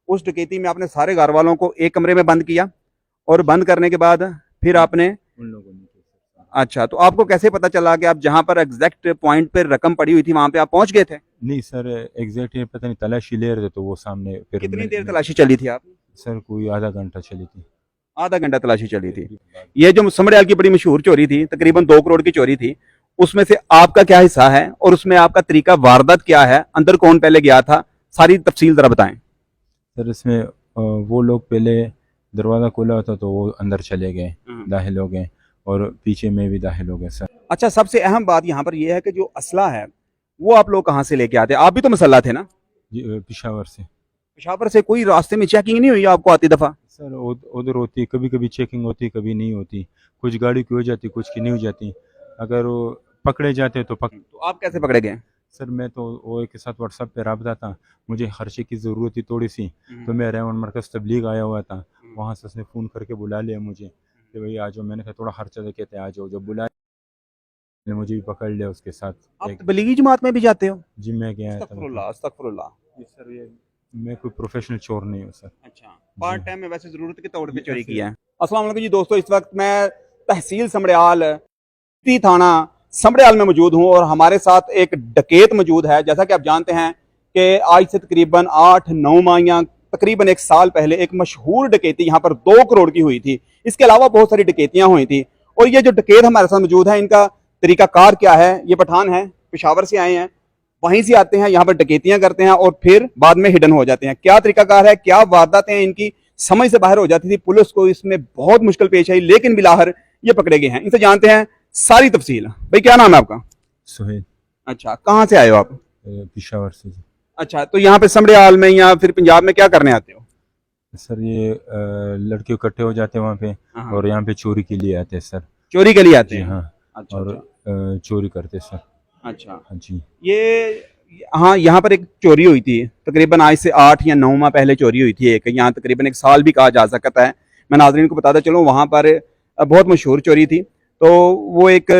उस डकैती में आपने सारे घर वालों को एक कमरे में बंद किया और बंद करने के बाद फिर आपने उन लोगों ने किया सर। अच्छा, तो आपको कैसे पता चला कि आप जहां पर एग्जैक्ट पॉइंट पर रकम पड़ी हुई थी वहां पे आप पहुंच गए थे? नहीं सर, एग्जैक्ट ये पता नहीं, तलाशी ले रहे थे तो वो सामने फिर कितनी देर तलाशी चली थी आप? सर कोई आधा घंटा चली थी। आधा घंटा तलाशी चली थी। तकरीबन बाद। ये जो समड़ियाल की बड़ी मशहूर चोरी थी, तकरीबन 2 करोड़ की चोरी थी, उसमें से आपका क्या हिस्सा है और उसमें आपका तरीका वारदात क्या है, अंदर कौन पहले गया था, सारी तफसील जरा बताएं। सर इसमें वो लोग पहले दरवाज़ा खोला होता तो वो अंदर चले गए, दाखिल हो गए, और पीछे में भी दाखिल हो गए सर। अच्छा, सबसे अहम बात यहाँ पर यह है कि जो असला है वो आप लोग कहाँ से लेके आते? आप भी तो मसल्ला थे ना? जी पेशावर से। पेशावर से कोई रास्ते में चेकिंग नहीं हुई आपको आती दफा? सर उधर होती, कभी कभी चेकिंग होती, कभी नहीं होती। कुछ गाड़ी की हो जाती, कुछ की नहीं हो जाती। अगर वो पकड़े जाते तो तो आप कैसे पकड़े गए? सर मैं तो वो के साथ व्हाट्सएप पे रबता था, मुझे खर्चे की ज़रूरत थी थोड़ी सी, तो मैं रेवन मरकज़ तबलीग आया हुआ था, वहाँ से उसने फ़ोन करके बुला लिया मुझे कि भाई आ जाओ। मैंने कहा थोड़ा खर्चा देखे थे, आ जाओ। जब बुलाया ने मुझे भी पकड़ लिया उसके साथ। आप एक तबलीगी जमात में भी जाते हो? जी मैं गया था अस्तगफुरुल्लाह, अस्तगफुरुल्लाह। जी सर, ये मैं कोई प्रोफेशनल चोर नहीं हूँ सर। अच्छा, पार्ट जी टाइम में वैसे जरूरत के तौर पे जी चोरी ऐसे। किया है। अस्सलाम वालेकुम जी दोस्तों, इस वक्त मैं तहसील समड़ियाल थाना समड़ियाल में मौजूद हूँ और हमारे साथ एक डकैत मौजूद है। जैसा कि आप जानते हैं कि आज से तकरीबन 8-9 माह या तकरीबन 1 साल पहले एक मशहूर डकैती यहाँ पर 2 करोड़ की हुई थी। इसके अलावा बहुत सारी डकैतियां हुई थी और ये जो डकैत हमारे साथ मौजूद है, इनका तरीकाकार क्या है? ये पठान है, पेशावर से आए हैं, वहीं से आते हैं, यहाँ पर डकैतियां करते हैं और फिर बाद में हिडन हो जाते हैं। क्या तरीकाकार है, क्या वारदातें हैं इनकी, समझ से बाहर हो जाती थी। पुलिस को इसमें बहुत मुश्किल पेश आई, लेकिन बिलाहर ये पकड़े गए हैं। इनसे जानते हैं सारी तफसील। भाई क्या नाम है आपका? सुहेल। अच्छा, कहाँ से आए हो आप? पेशावर से जी। अच्छा, तो यहाँ पे समड़ियाल में या फिर पंजाब में क्या करने आते हो? सर ये लड़के इकट्ठे हो जाते हैं वहाँ पे, हाँ, और यहाँ पे चोरी के लिए आते हैं सर। चोरी के लिए आते जी हैं? हाँ। अच्छा और अच्छा चोरी करते हैं सर। अच्छा। हाँ जी। ये हाँ, यहाँ पर एक चोरी हुई थी तकरीबन आज से 8 या 9 माह पहले चोरी हुई थी एक, यहाँ तकरीबन 1 साल भी कहा जा सकता है। मैं नाजरीन को बताता चलूँ, वहाँ पर बहुत मशहूर चोरी थी। तो वो एक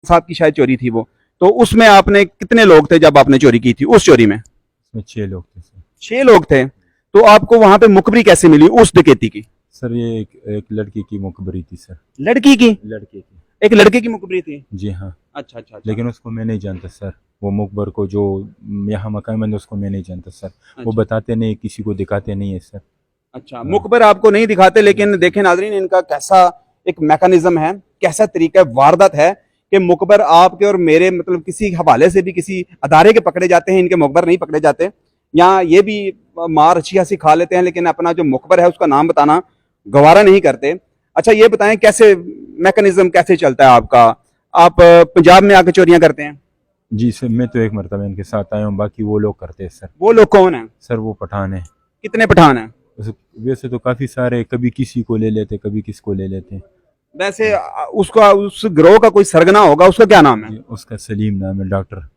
साथ की शायद चोरी थी वो। तो उसमें आपने कितने लोग थे जब आपने चोरी की थी उस चोरी में? इसमें 6 लोग थे सर। 6 लोग थे। तो आपको वहां पे मुखबरी कैसे मिली उस डकैती की? सर ये एक लड़की की मुखबरी थी सर। लड़की की? लड़के की। एक लड़के की मुखबरी थी? जी हाँ। अच्छा अच्छा अच्छा। लेकिन उसको मैं नहीं जानता सर। वो मुखबर को जो यहाँ मकान बंद, उसको मैं नहीं जानता सर। वो अच्छा बताते नहीं, किसी को दिखाते नहीं है सर। अच्छा, हाँ। मुखबर आपको नहीं दिखाते, लेकिन देखें नाजरीन, इनका कैसा एक मैकेनिज्म है, कैसा तरीका वारदात है कि मुखबर आपके और मेरे मतलब किसी हवाले से भी किसी अदारे के पकड़े जाते हैं, इनके मुखबर नहीं पकड़े जाते। यहाँ ये भी मार अच्छी खासी खा लेते हैं, लेकिन अपना जो मुखबर है उसका नाम बताना गवारा नहीं करते। अच्छा, ये बताएं कैसे मैकेनिज्म कैसे चलता है आपका? आप पंजाब में आके चोरियां करते हैं? जी सर, मैं तो एक मरतबा इनके साथ आया हूँ, बाकी वो लोग करते हैं सर। वो लोग कौन है? सर वो पठान है। कितने पठान हैं? वैसे तो काफ़ी सारे, कभी किसी को ले लेते, कभी किसको ले लेते। वैसे उसका उस गिरोह का कोई सरगना होगा, उसका क्या नाम है? जी उसका सलीम नाम है, डॉक्टर।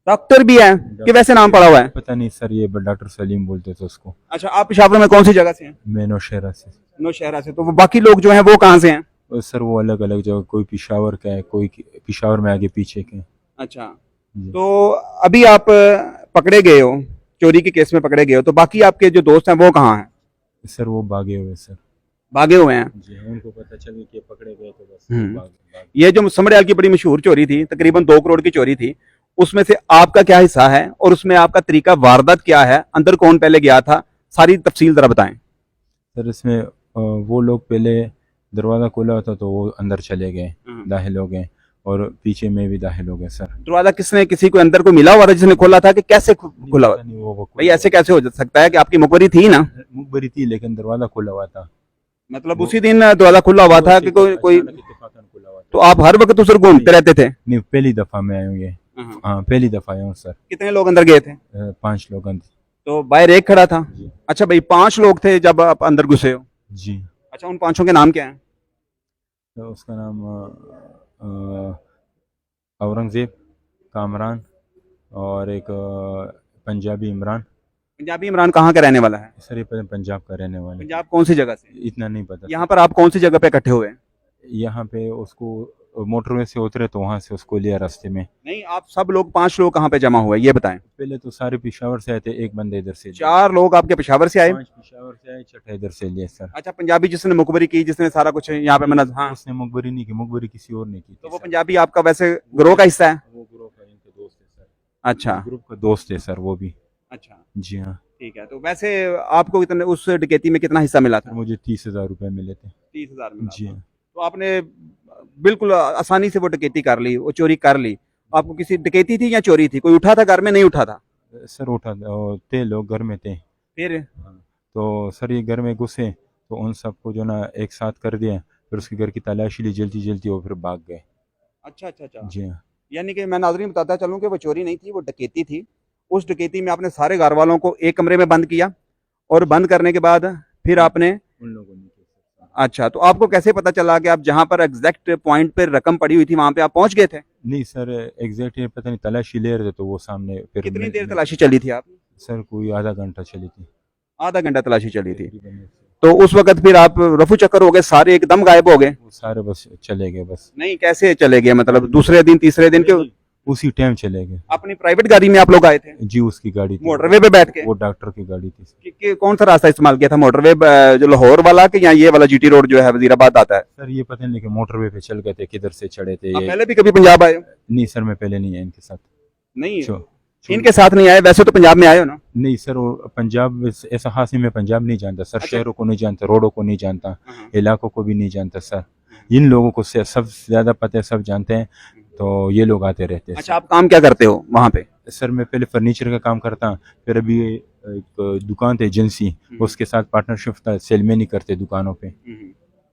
डॉक्टर भी है कि वैसे नाम पड़ा हुआ है? पता नहीं सर, ये डॉक्टर सलीम बोलते थे उसको। अच्छा, आप पेशावर में कौन सी जगह से हैं? मैं नौशहरा से। नौशहरा से। तो वो बाकी लोग जो हैं वो कहाँ से हैं? और सर वो अलग अलग जगह, कोई पेशावर का है, कोई पेशावर में आगे पीछे के हैं। अच्छा, जी। तो अभी आप पकड़े गए हो, चोरी के केस में पकड़े गए हो, तो बाकी आपके जो दोस्त हैं वो कहाँ हैं? सर वो भागे हुए सर। भागे हुए हैं? जी हाँ, उनको पता चल गया कि पकड़े गए तो बस भाग। ये जो समड़ियाल की बड़ी मशहूर चोरी थी, तकरीबन 2 करोड़ की चोरी थी, उसमें से आपका क्या हिस्सा है और उसमें आपका तरीका वारदात क्या है, अंदर कौन पहले गया था, सारी तफसील जरा बताएं। सर इसमें वो लोग पहले दरवाज़ा खोला होता तो वो अंदर चले गए, दाखिल हो गए, और पीछे में भी दाखिल हो गए सर। दरवाजा किसने, किसी को अंदर को मिला हुआ था जिसने खोला था कि कैसे खुला हुआ? नहीं वो भाई ऐसे कैसे हो सकता है कि आपकी मुखबरी थी ना? मुखबरी थी, लेकिन दरवाज़ा खुला हुआ था। मतलब उसी दिन दरवाजा खुला हुआ था कि कोई कोई? खुला हुआ था। तो आप हर वक्त उधर घूमते रहते थे? नहीं, पहली दफ़ा मैं आया हूँ ये। हाँ पहली दफ़ा आया हूँ सर। कितने लोग अंदर गए थे? 5 लोग अंदर। तो बाहर एक खड़ा था? जी। अच्छा भाई, 5 लोग थे जब आप अंदर घुसे हो? जी। अच्छा, उन 5 के नाम क्या हैं? तो उसका नाम औरंगज़ेब, कामरान, और एक पंजाबी इमरान। पंजाबी इमरान कहाँ का रहने वाला है? सर ये पंजाब का रहने वाले। पंजाब कौन सी जगह से? इतना नहीं पता। यहाँ पर आप कौन सी जगह पे इकट्ठे हुए हैं? यहाँ पे उसको मोटरवे से उतरे तो वहाँ से उसको लिया रास्ते में। नहीं, आप सब लोग 5 लोग कहाँ पे जमा हुए ये बताएं। पहले तो सारे पेशावर से आए थे, एक बंदे इधर से लिया। 4 लोग आपके पेशावर से आए। 5 पेशावर से आए, छठा इधर से लिया सर। अच्छा, पंजाबी जिसने मुखबरी की, जिसने सारा कुछ यहाँ पे मना, हाँ, उसने मुखबरी नहीं की, मुखबरी किसी और ने की तो थी वो सर। पंजाबी आपका वैसे ग्रोह का हिस्सा है। वो ग्रुप का इनके दोस्त है सर। अच्छा ग्रुप का दोस्त है सर वो भी। अच्छा, जी हाँ। ठीक है। तो वैसे आपको कितने उस डकैती में कितना हिस्सा मिला सर था? मुझे 30,000 रुपये मिले थे। 30,000 मिला जी था। हाँ। तो आपने बिल्कुल आसानी से वो डकैती कर ली, वो चोरी कर ली। आपको किसी डकैती थी या चोरी थी? कोई उठा था घर में, नहीं उठा था? सर उठा थे, लोग घर में थे। फिर हाँ। तो सर ये घर में घुसे तो उन सबको जो ना एक साथ कर दिया, फिर उसके घर की तलाशी ली जल्दी जल्दी, वो फिर भाग गए। अच्छा अच्छा अच्छा, जी हाँ। यानी कि मैं नाज़रीन बताता चलूं कि वो चोरी नहीं थी, वो डकैती थी। उस डकैती में आपने सारे घर वालों को एक कमरे में बंद किया, और बंद करने के बाद फिर आपने, उन लोगों ने किया सर। अच्छा, तो आपको कैसे पता चला कि आप जहां पर एग्जैक्ट पॉइंट पर रकम पड़ी हुई थी वहां पे आप पहुंच गए थे? नहीं सर, एग्जैक्ट ये पता नहीं, तलाशी ले रहे थे तो वो सामने फिर कितनी देर तलाशी चली थी आप? सर कोई आधा घंटा चली थी आधा घंटा तलाशी चली थी। तकरीबन। तो उस वक्त फिर आप रफू चक्कर हो गए, सारे एकदम गायब हो गए? वो सारे बस चले गए बस। नहीं, कैसे चले गए? मतलब दूसरे दिन, तीसरे दिन के? उसी टाइम चले गए। अपनी प्राइवेट गाड़ी में आप लोग आए थे? जी उसकी गाड़ी थी। मोटरवे पे बैठ के? वो डॉक्टर की गाड़ी थी सर। कौन सा रास्ता इस्तेमाल किया था? मोटरवे जो लाहौर वाला कि या ये वाला जीटी रोड जो है वजीराबाद आता है? सर ये पता नहीं, लेकिन मोटरवे पे चल गए थे, किधर से चढ़े थे आप ये। पहले भी कभी पंजाब आए हो? नहीं सर, मैं पहले नहीं आया इनके साथ। नहीं, छो- इनके साथ नहीं आए, वैसे तो पंजाब में आए हो ना? नहीं सर, वो पंजाब ऐसा खास नहीं, मैं पंजाब नहीं जानता सर। अच्छा। शहरों को नहीं जानता, रोडों को नहीं जानता, हाँ। इलाकों को भी नहीं जानता सर। इन लोगों को सब ज्यादा पता है, सब जानते हैं, तो ये लोग आते रहते हैं। अच्छा, आप काम क्या करते हो वहाँ पे? सर मैं पहले फर्नीचर का काम करता हूँ, फिर अभी एक दुकान थी एजेंसी, उसके साथ पार्टनरशिप था, सेलमैनी करते दुकानों पे।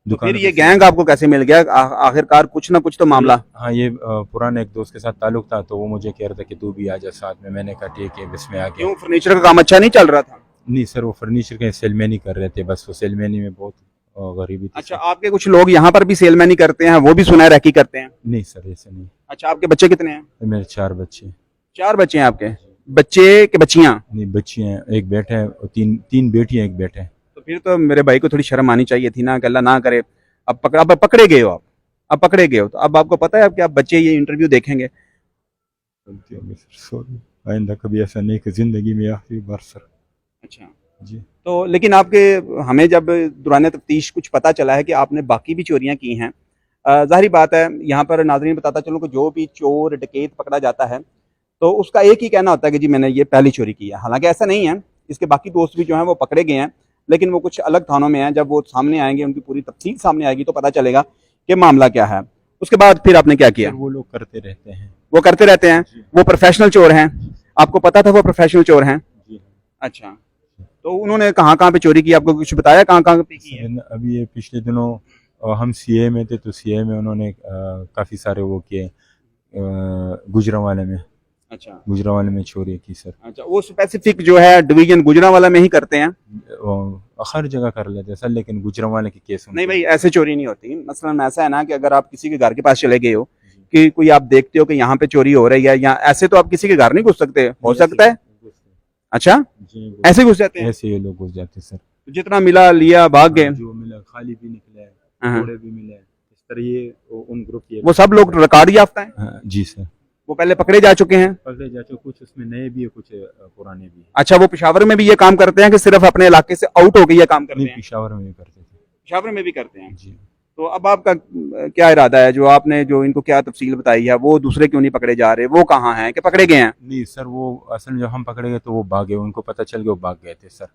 तो फिर पे ये गैंग आपको कैसे मिल गया? आखिरकार कुछ ना कुछ तो मामला। हाँ, ये पुराने एक दोस्त के साथ ताल्लुक था, तो वो मुझे कह रहा था कि तू भी आ जा साथ में। मैंने कहा ठीक है, बस में आ गया। क्यों, फर्नीचर का काम अच्छा नहीं चल रहा था? नहीं सर, वो फर्नीचर के सेलमैनी कर रहे थे, बस वो सेलमैनी में बहुत गरीबी थी। अच्छा, आपके कुछ लोग यहाँ पर भी सेलमैनी करते हैं, वो भी सुना है रैकी करते हैं? नहीं सर, ऐसे नहीं। अच्छा, आपके बच्चे कितने हैं? मेरे 4 बच्चे। 4 बच्चे हैं आपके? बच्चे के बच्चियां? नहीं, बच्ची हैं, एक बेटा है और तीन बेटियां, एक बेटा है। तो फिर तो मेरे भाई को थोड़ी शर्म आनी चाहिए थी ना, कि अल्लाह ना करे अब पकड़े गए हो आप। अब पकड़े गए हो तो अब आपको पता है अब कि आप बच्चे ये इंटरव्यू देखेंगे। गलती हो गई सर, सॉरी। आइंदा कभी ऐसा नहीं कि जिंदगी में आखिरी बार सर। अच्छा, जी। तो लेकिन आपके, हमें जब दौरान तफ्तीश कुछ पता चला है कि आपने बाकी भी चोरियां की हैं। जाहिर बात है, यहाँ पर नाज़रीन बताता चलूँ कि जो भी चोर डकैत पकड़ा जाता है तो उसका एक ही कहना होता है कि जी मैंने ये पहली चोरी की है। हालांकि ऐसा नहीं है, इसके बाकी दोस्त भी जो हैं वो पकड़े गए हैं, लेकिन वो कुछ अलग थानों में हैं। जब वो सामने आएंगे, उनकी पूरी तफसील सामने आएगी तो पता चलेगा कि मामला क्या है। उसके बाद फिर आपने क्या किया? सर वो लोग करते रहते हैं। वो करते रहते हैं, वो प्रोफेशनल चोर हैं? आपको पता था वो प्रोफेशनल चोर हैं? जी। अच्छा, तो उन्होंने कहाँ कहाँ पे चोरी की, आपको कुछ बताया कहाँ कहाँ पे की है? अभी ये पिछले दिनों हम सीए में थे, तो सीए में उन्होंने काफ़ी सारे वो किए, गुजरांवाले में। अच्छा, गुजरांवाले में चोरी की सर। अच्छा, वो स्पेसिफिक जो है डिवीजन गुजरांवाला में ही करते हैं? हर जगह कर लेते हैं सर, लेकिन गुजरांवाले के केस नहीं भाई, ऐसे चोरी नहीं होती। मसलन ऐसा है ना कि अगर आप किसी के घर के पास चले गए हो कि कोई आप देखते हो कि यहाँ पे चोरी हो रही है, या ऐसे तो आप किसी के घर नहीं घुस सकते, हो सकता है? अच्छा, ऐसे घुस जाते हैं? ऐसे ये लोग घुस जाते हैं सर। जितना मिला लिया, भाग गए? जो मिला खाली भी निकला है, हाँ। घोड़े भी मिले, इस तरह ये उन ग्रुप के। वो सब लोग रिकॉर्ड याफ्ता हैं? हाँ, जी सर। वो पहले पकड़े जा चुके हैं? पकड़े जा चुके, कुछ उसमें नए भी है, कुछ पुराने भी है। अच्छा, वो पेशावर में भी ये काम करते हैं कि सिर्फ अपने इलाके से आउट हो गए ये काम करते नहीं, हैं? पेशावर में भी करते थे। पेशावर में भी करते हैं? जी। तो अब आपका क्या इरादा है? जो आपने जो इनको क्या तफसील बताई है, वो दूसरे क्यों नहीं पकड़े जा रहे? वो कहाँ हैं कि पकड़े गए हैं? नहीं सर, वो असल में जब हम पकड़े गए तो वो भागे, उनको पता चल गया, वो भाग गए थे सर।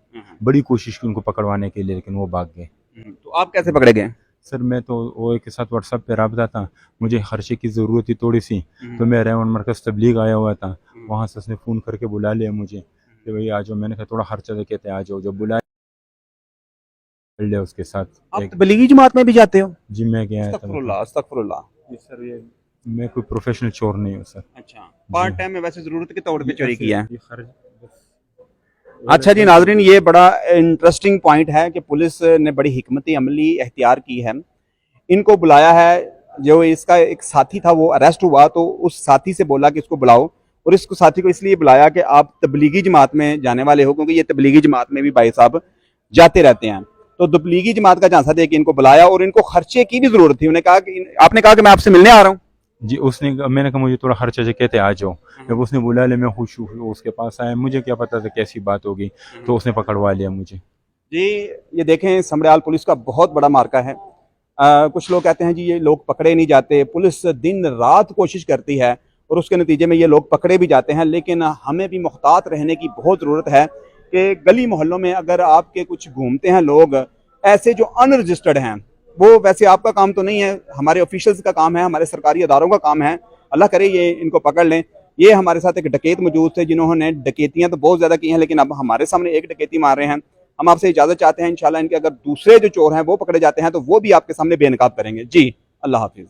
बड़ी कोशिश की उनको पकड़वाने के लिए, लेकिन वो भाग गए। तो आप कैसे पकड़े गए? सर मैं तो वो के साथ व्हाट्सएप पे रबता था, मुझे खर्चे की ज़रूरत थी थोड़ी सी, तो मैं रेवन मरकज़ तबलीग आया हुआ था, वहाँ से उसने फ़ोन करके बुला लिया मुझे कि भाई आ जाओ। मैंने कहा थोड़ा खर्चा दे, कहते आ जाओ। जब बुलाया लिया उसके साथ। आप तबलीगी जमात में भी जाते हो? जी मैं गया था। अस्तगफुरुल्लाह, अस्तगफुरुल्लाह। जी सर, ये मैं कोई प्रोफेशनल चोर नहीं हूँ सर। अच्छा, पार्ट टाइम में वैसे जरूरत के तौर पे चोरी किया है? ये खर्च अच्छा जी नाजरीन, ये बड़ा इंटरेस्टिंग पॉइंट है कि पुलिस ने बड़ी हिकमती अमली एहतियार की है। इनको बुलाया है, जो इसका एक साथी था वो अरेस्ट हुआ, तो उस साथी से बोला कि इसको बुलाओ, और इसको साथी को इसलिए बुलाया कि आप तबलीगी जमात में जाने वाले हो, क्योंकि ये तबलीगी जमात में भी भाई साहब जाते रहते हैं। तो तो तबलीगी जमात का झांसा दे के इनको बुलाया और इनको खर्चे की भी जरूरत थी। उन्हें कहा कि आपने कहा कि मैं आपसे मिलने आ रहा हूँ। जी मैंने कहा मुझे थोड़ा खर्चा कहते आ जाओ। जब उसने बुला लिया मैं खुश उसके पास आया, मुझे क्या पता था कैसी बात होगी, तो उसने पकड़वा लिया मुझे। जी ये देखें, समड़याल पुलिस का बहुत बड़ा मार्का है। कुछ लोग कहते हैं जी ये लोग पकड़े नहीं जाते, पुलिस दिन रात कोशिश करती है और उसके नतीजे में ये लोग पकड़े भी जाते हैं। लेकिन हमें भी मुहतात रहने की बहुत ज़रूरत है कि गली मोहल्लों में अगर आपके कुछ घूमते हैं लोग ऐसे जो अनरजिस्टर्ड हैं, वो वैसे आपका काम तो नहीं है, हमारे ऑफिशियल्स का काम है, हमारे सरकारी अदारों का काम है। अल्लाह करे ये इनको पकड़ लें। ये हमारे साथ एक डकैत मौजूद थे जिन्होंने डकैतियां तो बहुत ज़्यादा की हैं, लेकिन अब हमारे सामने एक डकैती मार रहे हैं। हम आपसे इजाज़त चाहते हैं, इंशाल्लाह इनके अगर दूसरे जो चोर हैं वो पकड़े जाते हैं तो वो भी आपके सामने बेनकाब करेंगे। जी, अल्लाह हाफिज़।